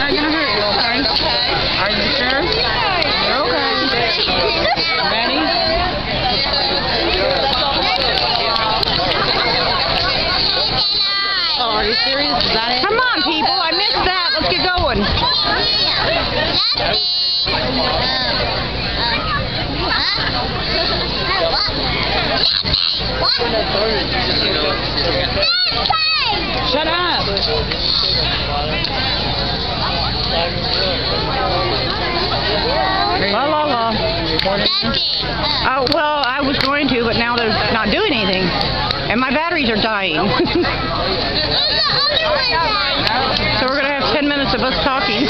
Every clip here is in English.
not gonna hurt you, okay? Are you sure? You're okay. Ready? Oh, are you serious? Is that it? Come on, people. I missed that. Let's get going. Shut up. La la la. Oh, well, I was going to, but now they're not doing anything. And my batteries are dying. So we're going to have 10 minutes of us talking.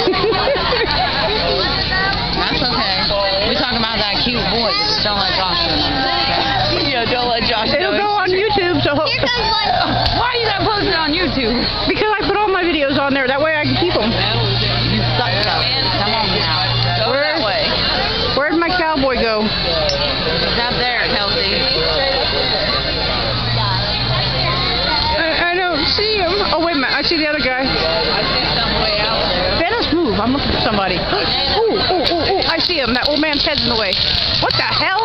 That's okay. We're talking about that cute boy. Just don't let Josh do it. Yeah, don't let Josh do it. It'll go on YouTube, so... Why are you going to post it on YouTube? Because I put all my videos on there. That way I can keep them. You suck, Kelsey. Come on now. Go that way. Where'd my cowboy go? He's up there, Kelsey. I don't see him. Oh, wait a minute. I see the other guy. I see some way out there. Dennis, move. I'm looking for somebody. Ooh, ooh, ooh, ooh. I see him. That old man's head's in the way. What the hell?